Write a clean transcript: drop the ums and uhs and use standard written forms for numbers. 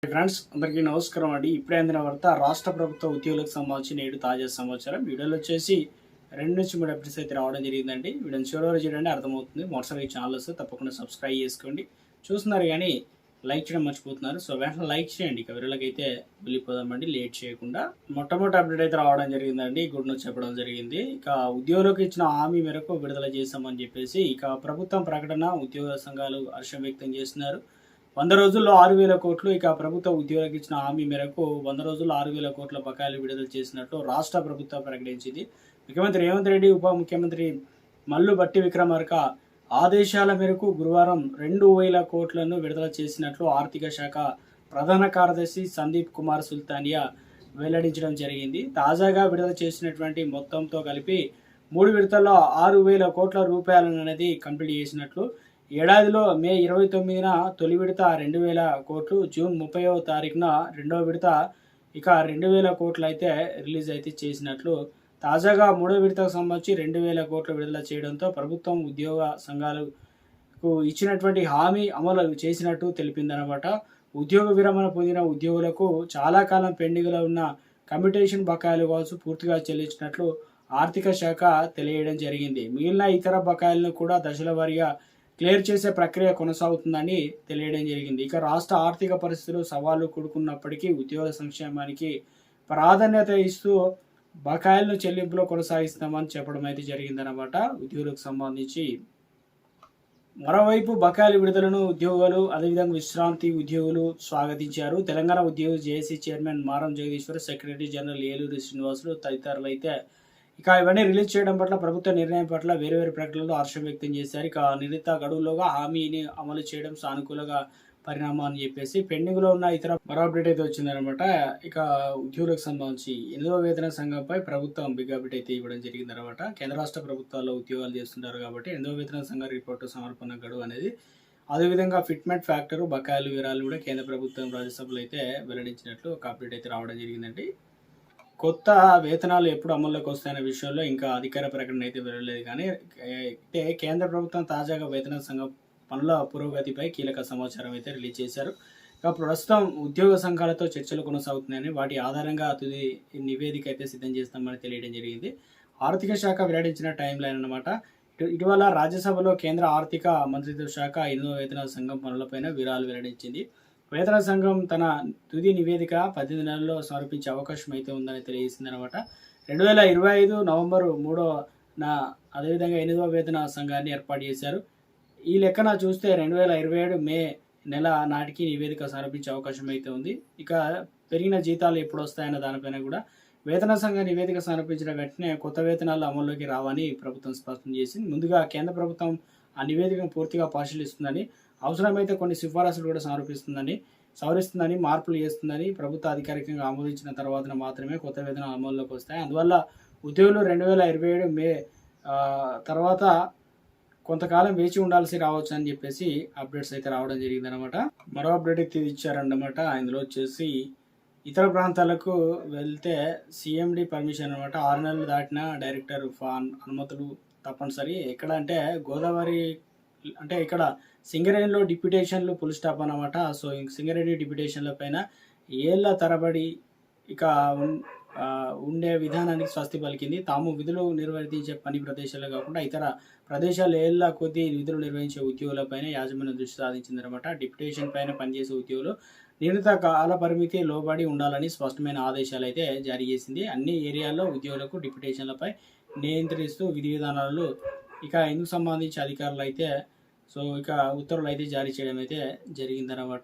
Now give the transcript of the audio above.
Friends అందరికీ నమస్కారం అండి. ఇప్పుడే అందిన వార్త రాష్ట్ర ప్రభుత్వ ఉద్యోగులకు సంబంధించి నేడు తాజా సమాచారం. వీడియోలో వచ్చేసి 2 నుంచి 3 అప్డేట్స్ అయితే రావడం జరిగిందండి. వీడియోని చివరి వరకు చూడండి, అర్థమవుతుంది. మొదటిసారి ఈ ఛానల్ వస్తే తప్పకుండా సబ్స్క్రైబ్ చేసుకోండి. చూస్తున్నారు కానీ లైక్ చేయడం మర్చిపోతున్నారు. సో వెంటనే లైక్ చేయండి. ఇక వీడియోలకి అయితే వెళ్ళిపోదామండి లేట్ చేయకుండా. మొట్టమొదటి అప్డేట్ అయితే రావడం జరిగిందండి. గుడ్ న్యూస్ చెప్పడం జరిగింది. ఇక ఉద్యోగులకు ఇచ్చిన హామీ మేరకు విడుదల చేశామని చెప్పేసి ఇక ప్రభుత్వం ప్రకటన, ఉద్యోగ సంఘాలు హర్షం వ్యక్తం చేస్తున్నారు. 100 రోజుల్లో 6,000 కోట్లు. ఇక ప్రభుత్వ ఉద్యోగులకు ఇచ్చిన హామీ మేరకు 100 రోజుల్లో 6,000 కోట్ల బకాయిలు విడుదల చేసినట్లు రాష్ట్ర ప్రభుత్వం ప్రకటించింది. ముఖ్యమంత్రి రేవంత్ రెడ్డి, ఉప ముఖ్యమంత్రి మల్లు భట్టి విక్రమార్క ఆదేశాల మేరకు గురువారం 2,000 కోట్లను విడుదల చేసినట్లు ఆర్థిక శాఖ ప్రధాన కార్యదర్శి సందీప్ కుమార్ సుల్తానియా వెల్లడించడం జరిగింది. తాజాగా విడుదల చేసినటువంటి మొత్తంతో కలిపి 3 విడతల్లో 6,000 కోట్ల రూపాయలను అనేది కంప్లీట్ చేసినట్లు, ఏడాదిలో మే 29న తొలి విడత 2,000 కోట్లు, జూన్ 30వ తారీఖున రెండవ విడత ఇక 2,000 కోట్లు అయితే రిలీజ్ అయితే చేసినట్లు, తాజాగా మూడో విడతకు సంబంధించి 2,000 కోట్లు విడుదల చేయడంతో ప్రభుత్వం ఉద్యోగ సంఘాలకు ఇచ్చినటువంటి హామీ అమలు చేసినట్టు తెలిపిందనమాట. ఉద్యోగ విరమణ పొందిన ఉద్యోగులకు చాలా కాలం పెండింగ్లో ఉన్న కమ్యూటేషన్ బకాయిలు కావచ్చు పూర్తిగా చెల్లించినట్లు ఆర్థిక శాఖ తెలియడం జరిగింది. మిగిలిన ఇతర బకాయిలను కూడా దశల వారీగా క్లియర్ చేసే ప్రక్రియ కొనసాగుతుందని తెలియడం జరిగింది. ఇక రాష్ట్ర ఆర్థిక పరిస్థితులు సవాళ్లు కూడుకున్నప్పటికీ ఉద్యోగ సంక్షేమానికి ప్రాధాన్యత ఇస్తూ బకాయిలను చెల్లింపులో కొనసాగిస్తామని చెప్పడం అయితే జరిగిందనమాట ఉద్యోగులకు సంబంధించి. మరోవైపు బకాయిల విడుదలను ఉద్యోగులు, అదేవిధంగా విశ్రాంతి ఉద్యోగులు స్వాగతించారు. తెలంగాణ ఉద్యోగ జేఏసీ చైర్మన్ మారం జగదీశ్వర్, సెక్రటరీ జనరల్ ఏలూరి శ్రీనివాసులు తదితరులు అయితే ఇక ఇవన్నీ రిలీజ్ చేయడం పట్ల, ప్రభుత్వ నిర్ణయం పట్ల వేరు ప్రకటనలో హర్షం వ్యక్తం చేశారు. ఇక నిర్ణీత గడువులోగా హామీని అమలు చేయడం సానుకూలంగా పరిణామం అని చెప్పేసి పెండింగ్లో ఉన్న ఇతర మరో అప్డేట్ అయితే వచ్చిందనమాట. ఇక ఉద్యోగులకు సంబంధించి 8వ వేతన సంఘంపై ప్రభుత్వం బిగ్ అప్డేట్ అయితే ఇవ్వడం జరిగిందనమాట. కేంద్ర రాష్ట్ర ప్రభుత్వాల్లో ఉద్యోగాలు చేస్తుంటారు కాబట్టి 8వ వేతన సంఘ రిపోర్టు సమర్పణ గడువు అనేది, అదేవిధంగా ఫిట్మెంట్ ఫ్యాక్టరు, బకాయిలు వివరాలు కూడా కేంద్ర ప్రభుత్వం రాజ్యసభలో అయితే వెల్లడించినట్లు ఒక అప్డేట్ అయితే రావడం జరిగిందండి. కొత్త వేతనాలు ఎప్పుడు అమల్లోకి వస్తాయనే విషయంలో ఇంకా అధికార ప్రకటన అయితే వెళ్ళలేదు. కానీ కేంద్ర ప్రభుత్వం తాజాగా వేతన సంఘం పనుల పురోగతిపై కీలక సమాచారం అయితే రిలీజ్ చేశారు. ఇక ప్రస్తుతం ఉద్యోగ సంఘాలతో చర్చలు కొనసాగుతున్నాయని, వాటి ఆధారంగా తుది నివేదిక అయితే సిద్ధం చేస్తామని తెలియడం జరిగింది. ఆర్థిక శాఖ వెల్లడించిన టైం లైన్ అన్నమాట. ఇటీవల రాజ్యసభలో కేంద్ర ఆర్థిక మంత్రిత్వ శాఖ 8వ వేతన సంఘం పనులపైన వివరాలు వెల్లడించింది. వేతన సంఘం తన తుది నివేదిక 18 నెలల్లో సమర్పించే అవకాశం అయితే ఉందని తెలియజేసిందనమాట. 2025 నవంబర్ 3న అదేవిధంగా 8వ వేతన సంఘాన్ని ఏర్పాటు చేశారు. ఈ లెక్కన చూస్తే 2027 మే నెల నాటికి నివేదిక సమర్పించే అవకాశం అయితే ఉంది. ఇక పెరిగిన జీతాలు ఎప్పుడు వస్తాయన్న దానిపైన కూడా వేతన సంఘ నివేదిక సమర్పించిన వెంటనే కొత్త వేతనాలు అమల్లోకి రావని ప్రభుత్వం స్పష్టం చేసింది. ముందుగా కేంద్ర ప్రభుత్వం ఆ నివేదికను పూర్తిగా పరిశీలిస్తుందని, అవసరమైతే కొన్ని సిఫారసులు కూడా సవరిస్తుందని, మార్పులు చేస్తుందని ప్రభుత్వ అధికారికంగా ఆమోదించిన తర్వాత మాత్రమే కొత్త వేతనాలు అమల్లోకి వస్తాయి. అందువల్ల ఉద్యోగులు 2027 మే తర్వాత కొంతకాలం వేచి ఉండాల్సి రావచ్చు అని చెప్పేసి అప్డేట్స్ అయితే రావడం జరిగిందనమాట. మరో అప్డేట్ అయితే ఇచ్చారన్నమాట. ఇందులో వచ్చేసి ఇతర ప్రాంతాలకు వెళ్తే సిఎండి పర్మిషన్ అనమాట. 6 నెలలు దాటిన డైరెక్టర్ అనుమతులు తప్పనిసరి. ఎక్కడ అంటే గోదావరి, అంటే ఇక్కడ సింగరేణిలో డిప్యూటేషన్లు ఫుల్ స్టాప్ అనమాట. సో సింగరేణి డిప్యూటేషన్ల పైన ఏళ్ల తరబడి ఇక ఉండే విధానానికి స్వస్తి పలికింది. తాము విధులు నిర్వర్తించే పని ప్రదేశాలు కాకుండా ఇతర ప్రదేశాలు ఏళ్ల కొద్దీ విధులు నిర్వహించే ఉద్యోగులపైన యాజమాన్యం దృష్టి సాధించిందనమాట. డిప్యూటేషన్ పైన పనిచేసే ఉద్యోగులు నిర్ణీత కాల పరిమితి లోబడి ఉండాలని స్పష్టమైన ఆదేశాలు అయితే జారీ చేసింది. అన్ని ఏరియాల్లో ఉద్యోగులకు డిప్యూటేషన్లపై నియంత్రిస్తూ విధి విధానాలు ఇక ఇందుకు సంబంధించి అధికారులు అయితే ఇక ఉత్తర్వులు అయితే జారీ చేయడం అయితే జరిగిందనమాట.